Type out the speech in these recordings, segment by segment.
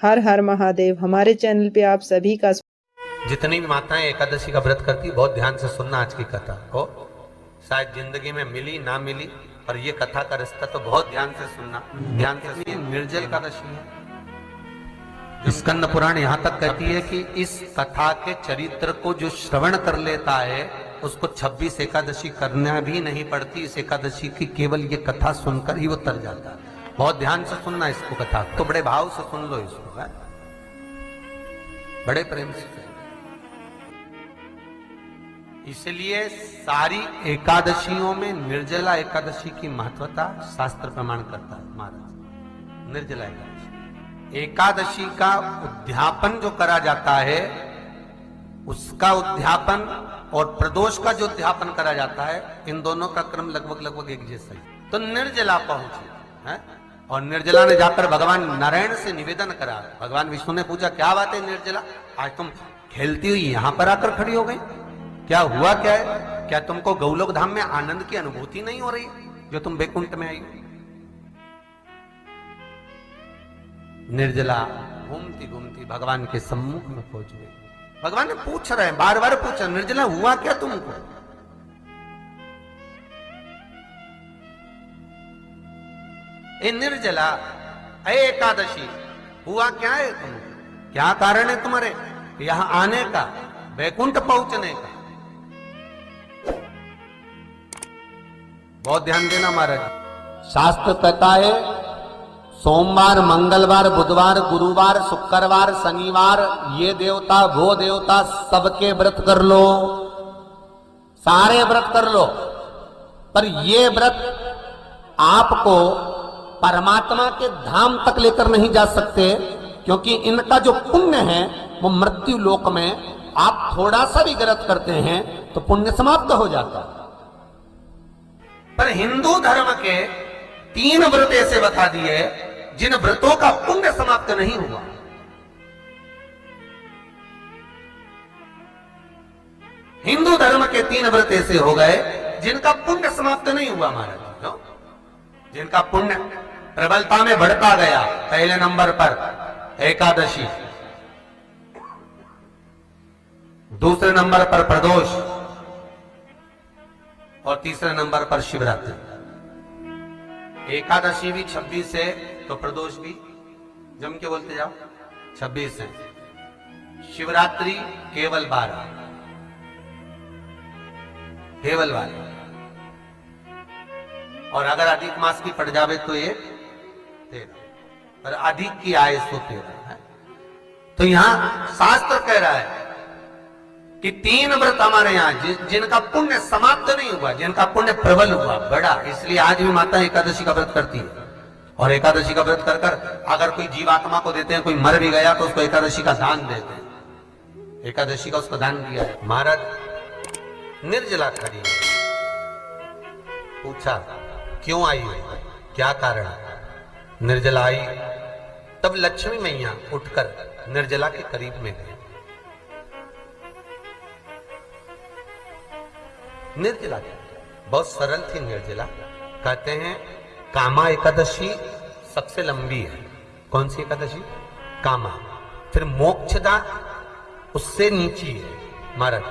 हर हर महादेव। हमारे चैनल पे आप सभी का जितनी भी माताएं एकादशी का व्रत करती है, बहुत ध्यान से सुनना आज की कथा को। शायद जिंदगी में मिली ना मिली, पर ये कथा का रिश्ता तो बहुत ध्यान से सुनना। ध्यान से निर्जल एकादशी है। स्कंद पुराण यहाँ तक कहती है कि इस कथा के चरित्र को जो श्रवण कर लेता है उसको 26 एकादशी करना भी नहीं पड़ती। इस एकादशी की केवल ये कथा सुनकर ही वो तर जाता है। बहुत ध्यान से सुनना इसको, कथा तो बड़े भाव से सुन लो इसको, है? बड़े प्रेम से। इसलिए सारी एकादशियों में निर्जला एकादशी की महत्वता शास्त्र प्रमाण करता है महाराज। निर्जला एकादशी का उद्यापन जो करा जाता है, उसका उद्यापन और प्रदोष का जो उद्यापन करा जाता है, इन दोनों का क्रम लगभग एक जैसा ही। तो निर्जला पहुंची है, और निर्जला ने जाकर भगवान नारायण से निवेदन करा। भगवान विष्णु ने पूछा, क्या बात है निर्जला, आज तुम खेलती हुई यहां पर आकर खड़ी हो गई, क्या हुआ क्या है? क्या तुमको गौलोक धाम में आनंद की अनुभूति नहीं हो रही जो तुम बैकुंठ में आई? निर्जला घूमती घूमती भगवान के सम्मुख में पहुंच गई। भगवान ने पूछ रहे हैं, बार बार पूछा, निर्जला हुआ क्या तुमको? ए निर्जला, ए एकादशी, हुआ क्या है तुमको? क्या कारण है तुम्हारे यहां आने का, बैकुंठ पहुंचने का? बहुत ध्यान देना महाराज। शास्त्र कहता है सोमवार, मंगलवार, बुधवार, गुरुवार, शुक्रवार, शनिवार, ये देवता वो देवता सबके व्रत कर लो, सारे व्रत कर लो, पर ये व्रत आपको परमात्मा के धाम तक लेकर नहीं जा सकते, क्योंकि इनका जो पुण्य है वो मृत्यु लोक में आप थोड़ा सा भी व्रत करते हैं तो पुण्य समाप्त हो जाता है। पर हिंदू धर्म के 3 व्रत ऐसे बता दिए जिन व्रतों का पुण्य समाप्त नहीं हुआ। हिंदू धर्म के 3 व्रत ऐसे हो गए जिनका पुण्य समाप्त नहीं हुआ महाराज। जिनका पुण्य प्रबलता में बढ़ता गया। पहले नंबर पर एकादशी, दूसरे नंबर पर प्रदोष, और तीसरे नंबर पर शिवरात्रि। एकादशी भी 26 है तो प्रदोष भी जम के बोलते जाओ 26 है। शिवरात्रि केवल 12, केवल 12, और अगर अधिक मास की पड़ जावे तो ये 13, पर अधिक की आय तो 13 है। तो यहां शास्त्र कह रहा है कि 3 व्रत हमारे यहाँ जिनका पुण्य समाप्त नहीं हुआ, जिनका पुण्य प्रबल हुआ, बड़ा। इसलिए आज भी माता एकादशी का व्रत करती है, और एकादशी का व्रत कर कर अगर कोई जीवात्मा को देते हैं, कोई मर भी गया तो उसको एकादशी का दान देते हैं। एकादशी का उसको दान दिया है। महाराज निर्जला खड़ी है, पूछा क्यों आई हो, क्या कारण? निर्जला आई तब लक्ष्मी मैया उठकर निर्जला के करीब में गई। निर्जला बहुत सरल थी निर्जला। कहते हैं कामा एकादशी सबसे लंबी है। कौन सी एकादशी? कामा। फिर मोक्षदा उससे नीची है महाराज,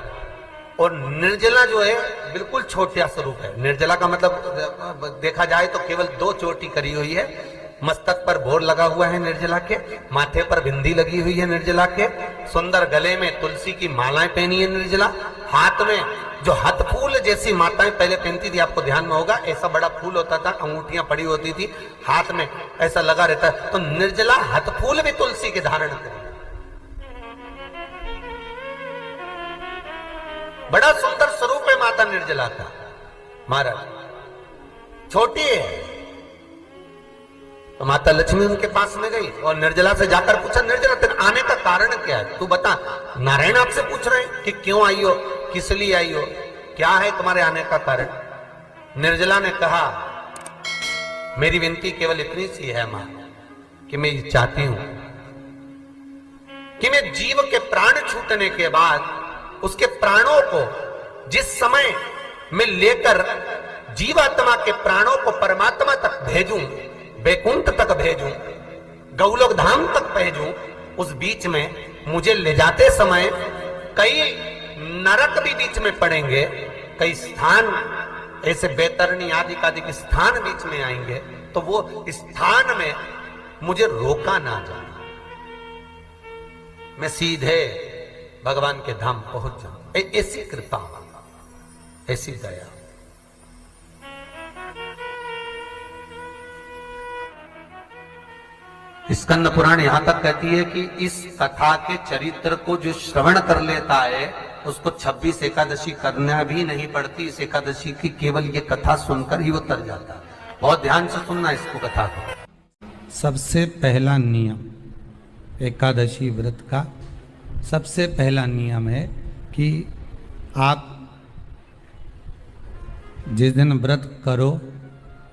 और निर्जला जो है बिल्कुल छोटा स्वरूप है। निर्जला का मतलब देखा जाए तो केवल 2 चोटी करी हुई है। मस्तक पर भोर लगा हुआ है निर्जला के, माथे पर बिंदी लगी हुई है निर्जला के, सुंदर गले में तुलसी की मालाएं पहनी है निर्जला, हाथ में जो हाथ फूल जैसी माताएं पहले पहनती थी, आपको ध्यान में होगा, ऐसा बड़ा फूल होता था, अंगूठियां पड़ी होती थी, हाथ में ऐसा लगा रहता है। तो निर्जला हाथ फूल भी तुलसी के धारण करी। बड़ा सुंदर स्वरूप है माता निर्जला का महाराज। छोटी है तो माता लक्ष्मी उनके पास में गई और निर्जला से जाकर पूछा, निर्जला तेरे आने का कारण क्या है, तू बता। नारायण आपसे पूछ रहे हैं कि क्यों आई हो, किस लिए आई हो, क्या है तुम्हारे आने का कारण? निर्जला ने कहा, मेरी विनती केवल इतनी सी है मां, कि मैं ये चाहती हूं कि मैं जीव के प्राण छूटने के बाद उसके प्राणों को जिस समय मैं लेकर जीवात्मा के प्राणों को परमात्मा तक भेजूं, बैकुंठ तक भेजूं, गौलोक धाम तक पहुंचूं, उस बीच में मुझे ले जाते समय कई नरक भी बीच में पड़ेंगे, कई स्थान ऐसे बैतरणी आदि के स्थान बीच में आएंगे, तो वो स्थान में मुझे रोका ना जाए, मैं सीधे भगवान के धाम पहुंच जाऊं। ऐसी कृपा, ऐसी दया। स्कंद पुराण यहां तक कहती है कि इस कथा के चरित्र को जो श्रवण कर लेता है उसको 26 एकादशी करना भी नहीं पड़ती। इस एकादशी की केवल ये कथा सुनकर ही वो तर जाता है। बहुत ध्यान से सुनना इसको, कथा को। सबसे पहला नियम एकादशी व्रत का, सबसे पहला नियम है कि आप जिस दिन व्रत करो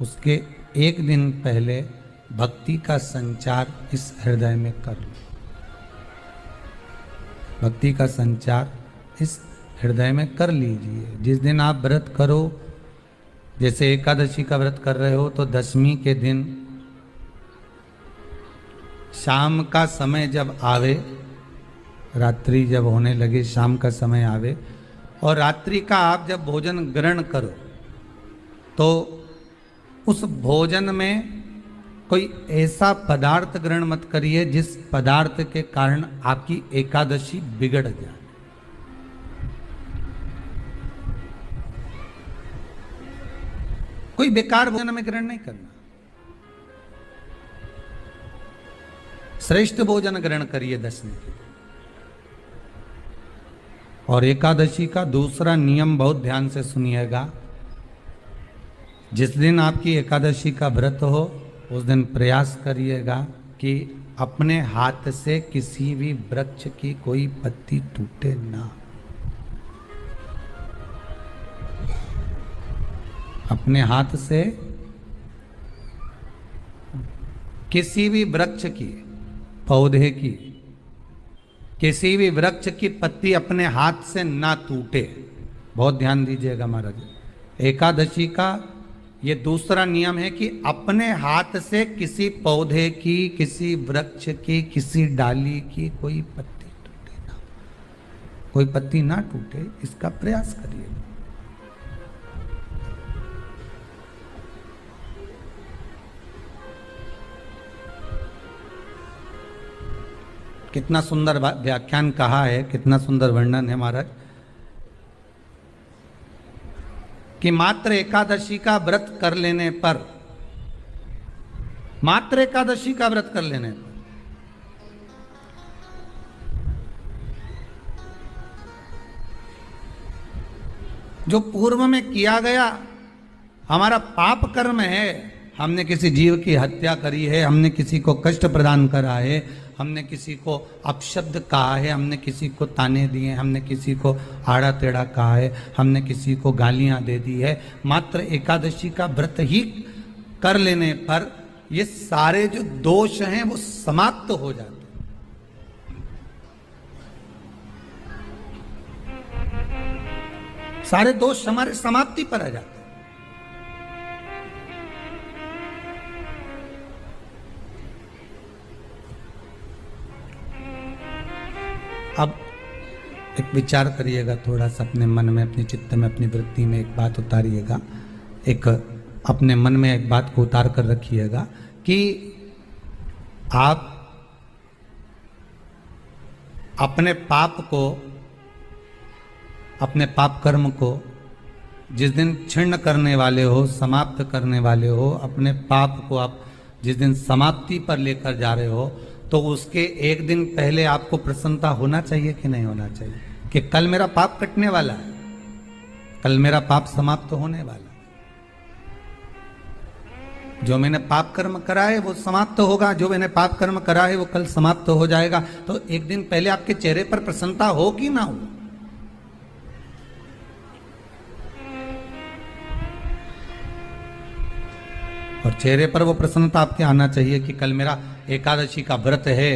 उसके एक दिन पहले भक्ति का संचार इस हृदय में कर लो। भक्ति का संचार इस हृदय में कर लीजिए। जिस दिन आप व्रत करो, जैसे एकादशी का व्रत कर रहे हो तो दशमी के दिन शाम का समय जब आवे, रात्रि जब होने लगे, शाम का समय आवे और रात्रि का आप जब भोजन ग्रहण करो तो उस भोजन में कोई ऐसा पदार्थ ग्रहण मत करिए जिस पदार्थ के कारण आपकी एकादशी बिगड़ जाए। कोई बेकार भोजन में ग्रहण नहीं करना, श्रेष्ठ भोजन ग्रहण करिए दशमी के। और एकादशी का दूसरा नियम बहुत ध्यान से सुनिएगा। जिस दिन आपकी एकादशी का व्रत हो उस दिन प्रयास करिएगा कि अपने हाथ से किसी भी वृक्ष की कोई पत्ती टूटे ना। अपने हाथ से किसी भी वृक्ष की, पौधे की, किसी भी वृक्ष की पत्ती अपने हाथ से ना टूटे। बहुत ध्यान दीजिएगा महाराज। एकादशी का ये दूसरा नियम है कि अपने हाथ से किसी पौधे की, किसी वृक्ष की, किसी डाली की कोई पत्ती टूटे ना, कोई पत्ती ना टूटे, इसका प्रयास करिए। कितना सुंदर व्याख्यान कहा है, कितना सुंदर वर्णन है महाराज कि मात्र एकादशी का व्रत कर लेने पर, मात्र एकादशी का व्रत कर लेने पर जो पूर्व में किया गया हमारा पाप कर्म है, हमने किसी जीव की हत्या करी है, हमने किसी को कष्ट प्रदान करा है, हमने किसी को अपशब्द कहा है, हमने किसी को ताने दिए, हमने किसी को आड़ा टेढ़ा कहा है, हमने किसी को गालियां दे दी है, मात्र एकादशी का व्रत ही कर लेने पर ये सारे जो दोष हैं वो समाप्त हो जाते हैं। सारे दोष हमारे समाप्ति पर आ जाते हैं। अब एक विचार करिएगा थोड़ा सा अपने मन में, अपने चित्त में, अपनी वृत्ति में एक बात उतारिएगा, एक अपने मन में एक बात को उतार कर रखिएगा कि आप अपने पाप को, अपने पाप कर्म को जिस दिन क्षीण करने वाले हो, समाप्त करने वाले हो, अपने पाप को आप जिस दिन समाप्ति पर लेकर जा रहे हो, तो उसके एक दिन पहले आपको प्रसन्नता होना चाहिए कि नहीं होना चाहिए कि कल मेरा पाप कटने वाला है, कल मेरा पाप समाप्त होने वाला है, जो मैंने पाप कर्म करा है वो समाप्त होगा, जो मैंने पाप कर्म करा है वो कल समाप्त हो जाएगा। तो एक दिन पहले आपके चेहरे पर प्रसन्नता हो कि ना हो? और चेहरे पर वो प्रसन्नता आपके आना चाहिए कि कल मेरा एकादशी का व्रत है,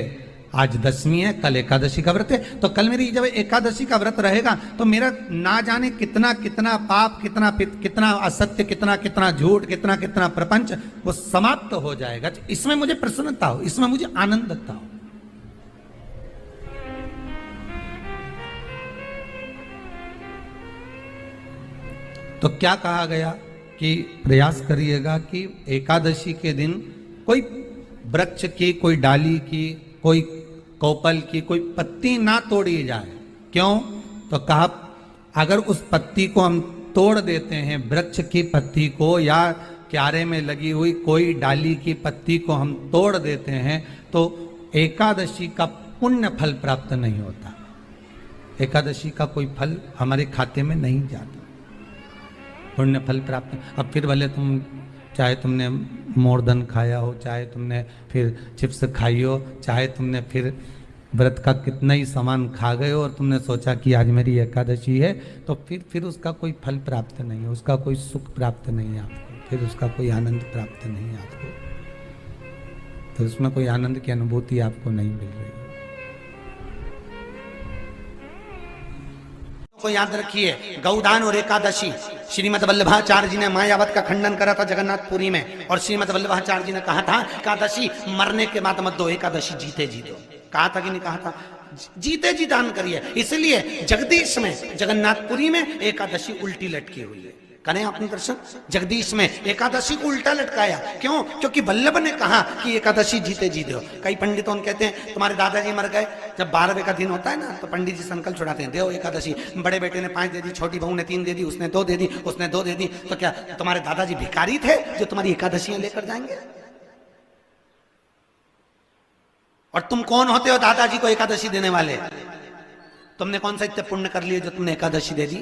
आज दशमी है, कल एकादशी का व्रत है, तो कल मेरी जब एकादशी का व्रत रहेगा तो मेरा ना जाने कितना कितना पाप, कितना कितना असत्य, कितना कितना झूठ, कितना कितना प्रपंच वो समाप्त हो जाएगा। इसमें मुझे प्रसन्नता हो, इसमें मुझे आनंदता हो। तो क्या कहा गया कि प्रयास करिएगा कि एकादशी के दिन कोई वृक्ष की, कोई डाली की, कोई कोपल की कोई पत्ती ना तोड़ी जाए। क्यों? तो कहा अगर उस पत्ती को हम तोड़ देते हैं, वृक्ष की पत्ती को या क्यारे में लगी हुई कोई डाली की पत्ती को हम तोड़ देते हैं तो एकादशी का पुण्य फल प्राप्त नहीं होता, एकादशी का कोई फल हमारे खाते में नहीं जाता, पुण्य फल प्राप्त। अब फिर भले तुम चाहे तुमने मोरधन खाया हो, चाहे तुमने फिर चिप्स खाई हो, चाहे तुमने फिर व्रत का कितना ही सामान खा गए हो और तुमने सोचा कि आज मेरी एकादशी है, तो फिर उसका कोई फल प्राप्त नहीं है, उसका कोई सुख प्राप्त नहीं है आपको, फिर उसका कोई आनंद प्राप्त नहीं है आपको, फिर उसमें कोई आनंद की अनुभूति आपको नहीं मिल रही। को याद रखिए, गौदान और एकादशी, श्रीमद वल्लभाचार्य जी ने मायावत का खंडन करा था जगन्नाथपुरी में, और श्रीमद वल्लभाचार्य जी ने कहा था एकादशी मरने के बाद मत दो, एकादशी जीते जी दो। कहा था कि नहीं कहा था? जीते जी दान करिए। इसलिए जगदीश में, जगन्नाथपुरी में एकादशी उल्टी लटकी हुई है। करें आपने दर्शन? जगदीश में एकादशी को उल्टा लटकाया। क्यों? क्योंकि वल्लभ ने कहा कि एकादशी जीते जी दो। कई पंडितों कहते हैं तुम्हारे दादाजी मर गए, जब 12वें का दिन होता है ना तो पंडित जी संकल्प छुड़ाते हैं, दो एकादशी। बड़े बेटे ने 5 दे दी, छोटी बहू ने 3 दे दी, उसने 2 दे दी, उसने 2 दे दी, तो क्या तुम्हारे दादाजी भिखारी थे जो तुम्हारी एकादशियां लेकर जाएंगे? और तुम कौन होते हो दादाजी को एकादशी देने वाले? तुमने कौन सा इतने पुण्य कर लिए जो तुमने एकादशी दे दी?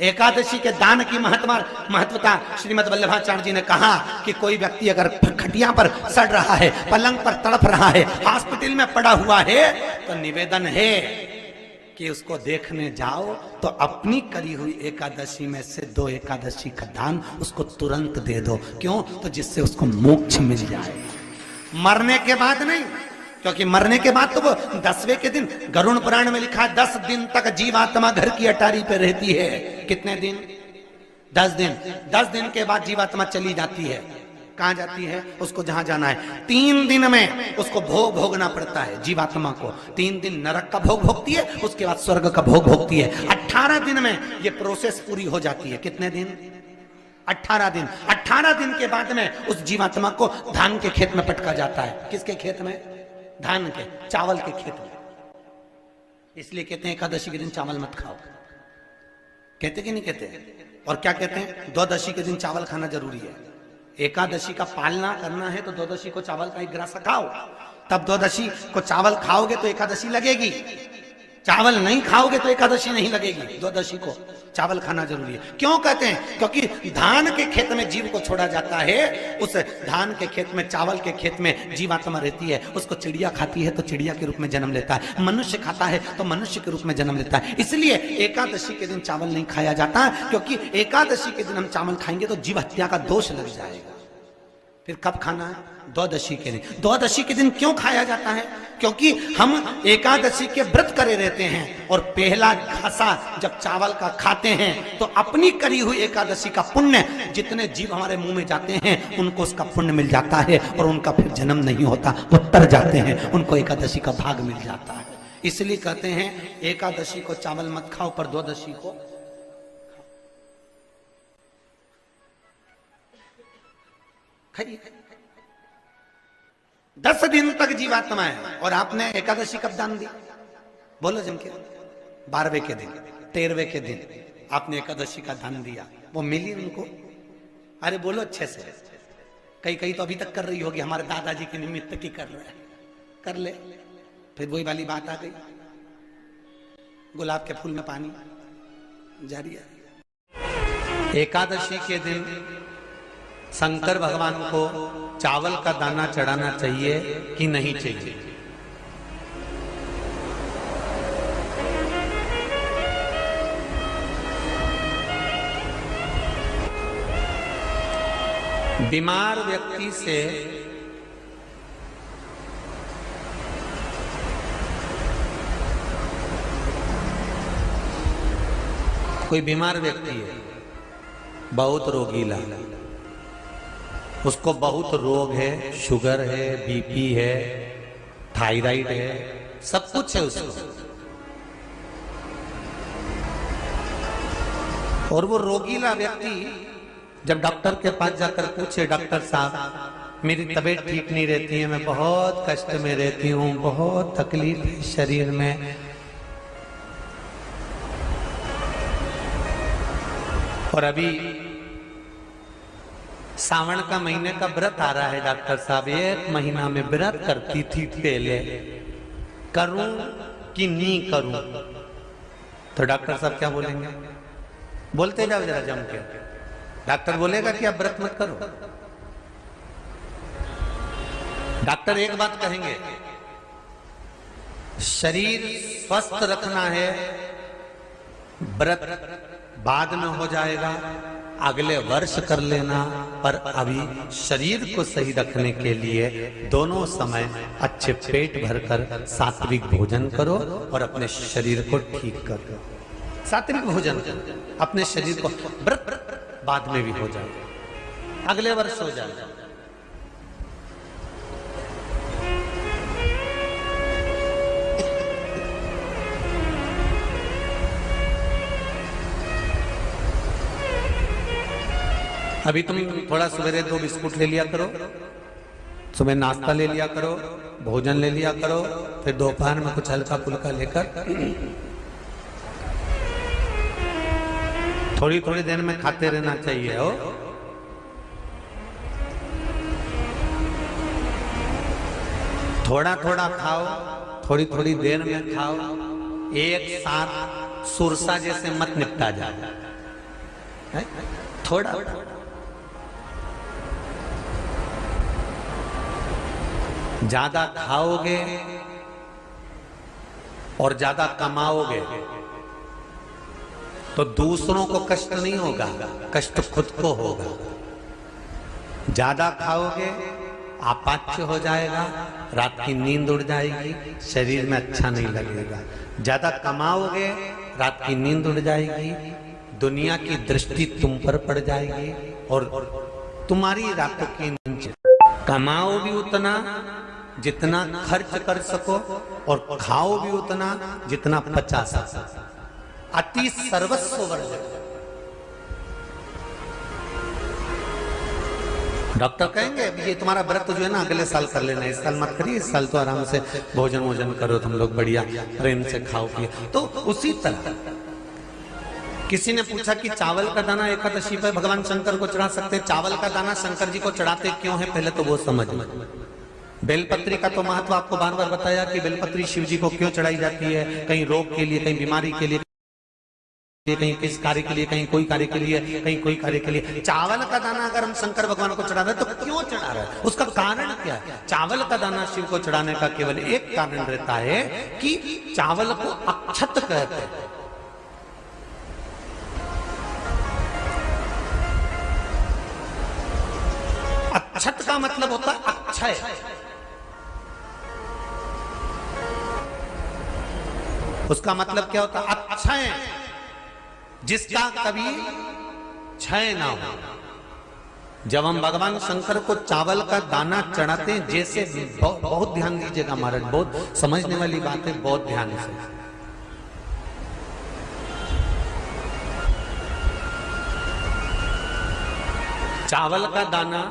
एकादशी के दान की महत्वता श्रीमद वल्लभाचार्य जी ने कहा कि कोई व्यक्ति अगर खटिया पर सड़ रहा है, पलंग पर तड़प रहा है, हॉस्पिटल में पड़ा हुआ है, तो निवेदन है कि उसको देखने जाओ तो अपनी करी हुई एकादशी में से 2 एकादशी का दान उसको तुरंत दे दो। क्यों? तो जिससे उसको मोक्ष मिल जाए, मरने के बाद नहीं। क्योंकि मरने के बाद तो वो 10वें के दिन, गरुड़ पुराण में लिखा है 10 दिन तक जीवात्मा घर की अटारी पे रहती है। कितने दिन? 10 दिन। 10 दिन के बाद जीवात्मा चली जाती है। कहां जाती है? उसको जहां जाना है। 3 दिन में उसको भोग भोगना पड़ता है जीवात्मा को। 3 दिन नरक का भोग भोगती है, उसके बाद स्वर्ग का भोग भोगती है। 18 दिन में ये प्रोसेस पूरी हो जाती है। कितने दिन? 18 दिन। 18 दिन के बाद में उस जीवात्मा को धान के खेत में पटका जाता है। किसके खेत में? धान के, चावल के खेत में। इसलिए कहते हैं एकादशी के दिन चावल मत खाओ। कहते कि नहीं कहते? और क्या कहते हैं? द्वादशी के दिन चावल खाना जरूरी है। एकादशी का पालना करना है तो द्वादशी को चावल का 1 ग्रास खाओ, तब द्वादशी को चावल खाओगे तो एकादशी लगेगी। चावल नहीं खाओगे तो एकादशी नहीं लगेगी। द्वादशी को चावल खाना जरूरी है। क्यों कहते हैं? क्योंकि धान के खेत में जीव को छोड़ा जाता है, उस धान के खेत में, चावल के खेत में जीवात्मा रहती है। उसको चिड़िया खाती है तो चिड़िया के रूप में जन्म लेता है, मनुष्य खाता है तो मनुष्य के रूप में जन्म लेता है। इसलिए एकादशी के दिन चावल नहीं खाया जाता, क्योंकि एकादशी के दिन हम चावल खाएंगे तो जीव हत्या का दोष लग जाएगा। फिर कब खाना है? द्वादशी के दिन। द्वादशी के दिन क्यों खाया जाता है? क्योंकि हम एकादशी के व्रत करे रहते हैं, और पहला घासा जब चावल का खाते हैं तो अपनी करी हुई एकादशी का पुण्य, जितने जीव हमारे मुंह में जाते हैं उनको उसका पुण्य मिल जाता है, और उनका फिर जन्म नहीं होता, वो तर जाते हैं, उनको एकादशी का भाग मिल जाता है। इसलिए कहते हैं एकादशी को चावल मत खाओ, पर द्वादशी को खाइए। 10 दिन तक जीवात्मा है, और आपने एकादशी कब दान दी? बोलो जम के। 12वें के दिन, 13वें के दिन आपने एकादशी का दान दिया, वो मिली उनको? अरे बोलो अच्छे से। कई तो अभी तक कर रही होगी, हमारे दादाजी के निमित्त की कर रहे हैं, कर ले। फिर वही वाली बात आ गई, गुलाब के फूल में पानी जारी है। एकादशी के दिन शंकर भगवान को चावल का दाना चढ़ाना चाहिए कि नहीं चाहिए? बीमार व्यक्ति से कोई बीमार व्यक्ति है, बहुत रोगीला, उसको बहुत रोग है, शुगर है, बीपी है, थायराइड है, सब कुछ है उसको, और वो रोगीला व्यक्ति जब डॉक्टर के पास जाकर पूछे, डॉक्टर साहब मेरी तबीयत ठीक नहीं रहती है, मैं बहुत कष्ट में रहती हूँ, बहुत तकलीफ है शरीर में, और अभी सावन का महीने का व्रत आ रहा है डॉक्टर साहब, 1 महीना में व्रत करती थी पहले, करूं कि नहीं करूं? तो डॉक्टर साहब क्या बोलेंगे? बोलते जाओ जरा जम के। डॉक्टर बोलेगा कि आप व्रत मत करो। डॉक्टर एक बात कहेंगे, शरीर स्वस्थ रखना है, व्रत बाद में हो जाएगा, अगले वर्ष कर लेना, पर अभी शरीर को सही रखने के लिए दोनों समय अच्छे पेट भरकर सात्विक भोजन करो और अपने शरीर को ठीक करो। सात्विक भोजन अपने शरीर को, व्रत बाद में भी हो जाए, अगले वर्ष हो जाए। अभी तुम थोड़ा सवेरे 2 बिस्कुट ले लिया करो, सुबह नाश्ता ले लिया करो, भोजन ले लिया करो, फिर दोपहर में कुछ हल्का फुल्का लेकर थोड़ी थोड़ी देर में खाते रहना चाहिए हो। थोड़ा थोड़ा खाओ, थोड़ी थोड़ी देर में खाओ, एक साथ सुरसा जैसे मत निपटा जाए, थोड़ा ज्यादा खाओगे और ज्यादा कमाओगे तो दूसरों को कष्ट नहीं होगा, कष्ट खुद को होगा। ज्यादा खाओगे अपाच्य हो जाएगा, रात की नींद उड़ जाएगी, शरीर में अच्छा नहीं लगेगा। ज्यादा कमाओगे, रात की नींद उड़ जाएगी, दुनिया की दृष्टि तुम पर पड़ जाएगी और तुम्हारी रातों की नींद। कमाओ भी उतना जितना खर्च कर सको और खाओ भी उतना जितना पचा सको। अति सर्वस्व वर्जक। डॉक्टर कहेंगे ये तुम्हारा व्रत जो है ना अगले साल कर लेना, इस साल मत करिए, इस साल तो आराम से भोजन वोजन करो तुम लोग, बढ़िया प्रेम से खाओ पिए। तो उसी तरह किसी ने पूछा कि चावल का दाना एकादशी पर भगवान शंकर को चढ़ा सकते, चावल का दाना शंकर जी को चढ़ाते क्यों है, पहले तो वो समझ। बेलपत्री का तो महत्व आपको बार बार बताया कि बेलपत्री शिव जी को क्यों चढ़ाई जाती है, कहीं रोग के लिए, कहीं बीमारी के लिए, कहीं किस कार्य के लिए, कहीं कोई कार्य के लिए, कहीं कोई कार्य के लिए। चावल का दाना अगर हम शंकर भगवान को चढ़ा रहे हैं तो क्यों चढ़ा रहे हैं, उसका कारण क्या है? चावल का दाना शिव को चढ़ाने का केवल एक कारण रहता है कि चावल को अक्षत कहते हैं। अक्षत का मतलब होता है अक्षय। उसका मतलब क्या होता है? अक्षय, जिसका कभी क्षय ना हो। जब हम भगवान शंकर को चावल का दाना चढ़ाते हैं, जैसे बहुत ध्यान दीजिएगा महाराज, बहुत समझने वाली बात है, बहुत ध्यान से। चावल का दाना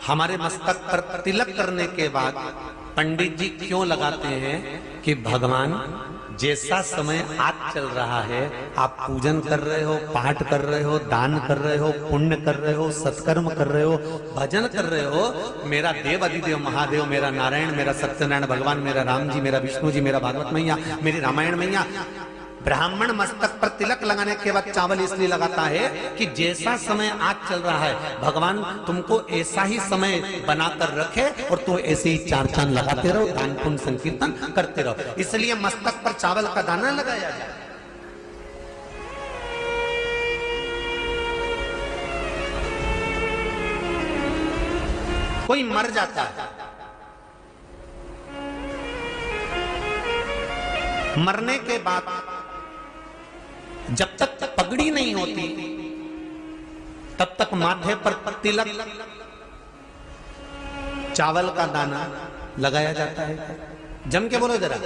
हमारे मस्तक पर तिलक करने के बाद पंडित जी क्यों लगाते हैं कि भगवान जैसा समय आज चल रहा है, आप पूजन कर रहे हो, पाठ कर रहे हो, दान कर रहे हो, पुण्य कर रहे हो, सत्कर्म कर रहे हो, भजन कर रहे हो, मेरा देव अधिदेव महादेव, मेरा नारायण, मेरा सत्यनारायण भगवान, मेरा राम जी, मेरा विष्णु जी, मेरा भागवत मैया, मेरी रामायण मैया, ब्राह्मण मस्तक पर तिलक लगाने के बाद चावल इसलिए लगाता है कि जैसा समय आज चल रहा है, भगवान तुमको ऐसा ही समय बनाकर रखे और तुम ऐसे ही 4 चांद लगाते रहो, दान पुण्य संकीर्तन करते रहो। इसलिए मस्तक पर चावल का दाना लगाया जाए। कोई मर जाता है, मरने के बाद जब तक पगड़ी नहीं होती तब तक माथे पर तिलक, चावल का दाना लगाया जाता है? जम के बोलो जरा।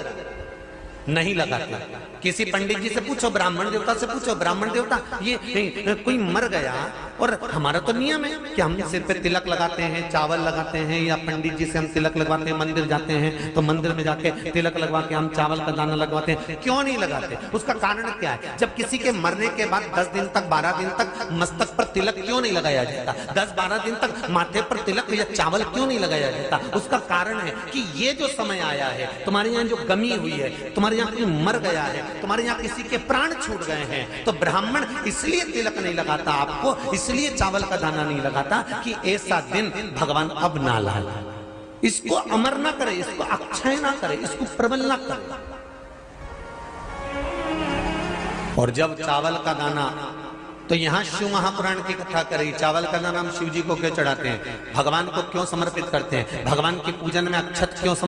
नहीं लगाते। किसी पंडित जी से पूछो, ब्राह्मण देवता से पूछो, ब्राह्मण देवता ये कोई मर गया और हमारा तो नियम है कि हम सिर पे तिलक लगाते हैं, चावल लगाते हैं, या पंडित जी से हम तिलक लगवाते हैं, मंदिर जाते हैं तो मंदिर में जाके तिलक लगवा के हम चावल का दाना लगवाते हैं। क्यों नहीं लगाते? उसका कारण क्या है? जब किसी के मरने के बाद 10 दिन तक 12 दिन तक मस्तक पर तिलक क्यों नहीं लगाया जाता? 10-12 दिन तक माथे पर तिलक या चावल क्यों नहीं लगाया जाता? उसका कारण है कि ये जो समय आया है, तुम्हारे यहाँ जो गमी हुई है, तुम्हारे यहाँ कोई मर गया है, तुम्हारे यहाँ किसी के प्राण छूट गए हैं, तो ब्राह्मण इसलिए तिलक नहीं लगाता आपको, इसलिए चावल का दाना नहीं लगाता कि ऐसा दिन भगवान अब ना लाए, इसको अमर ना करे, इसको अक्षय ना करे, इसको प्रबल ना करे। और जब चावल का दाना, तो यहां शिव महापुराण की कथा करी, चावल का दाना हम शिव जी को क्यों चढ़ाते हैं, भगवान को क्यों समर्पित करते हैं, भगवान के पूजन में अक्षत क्यों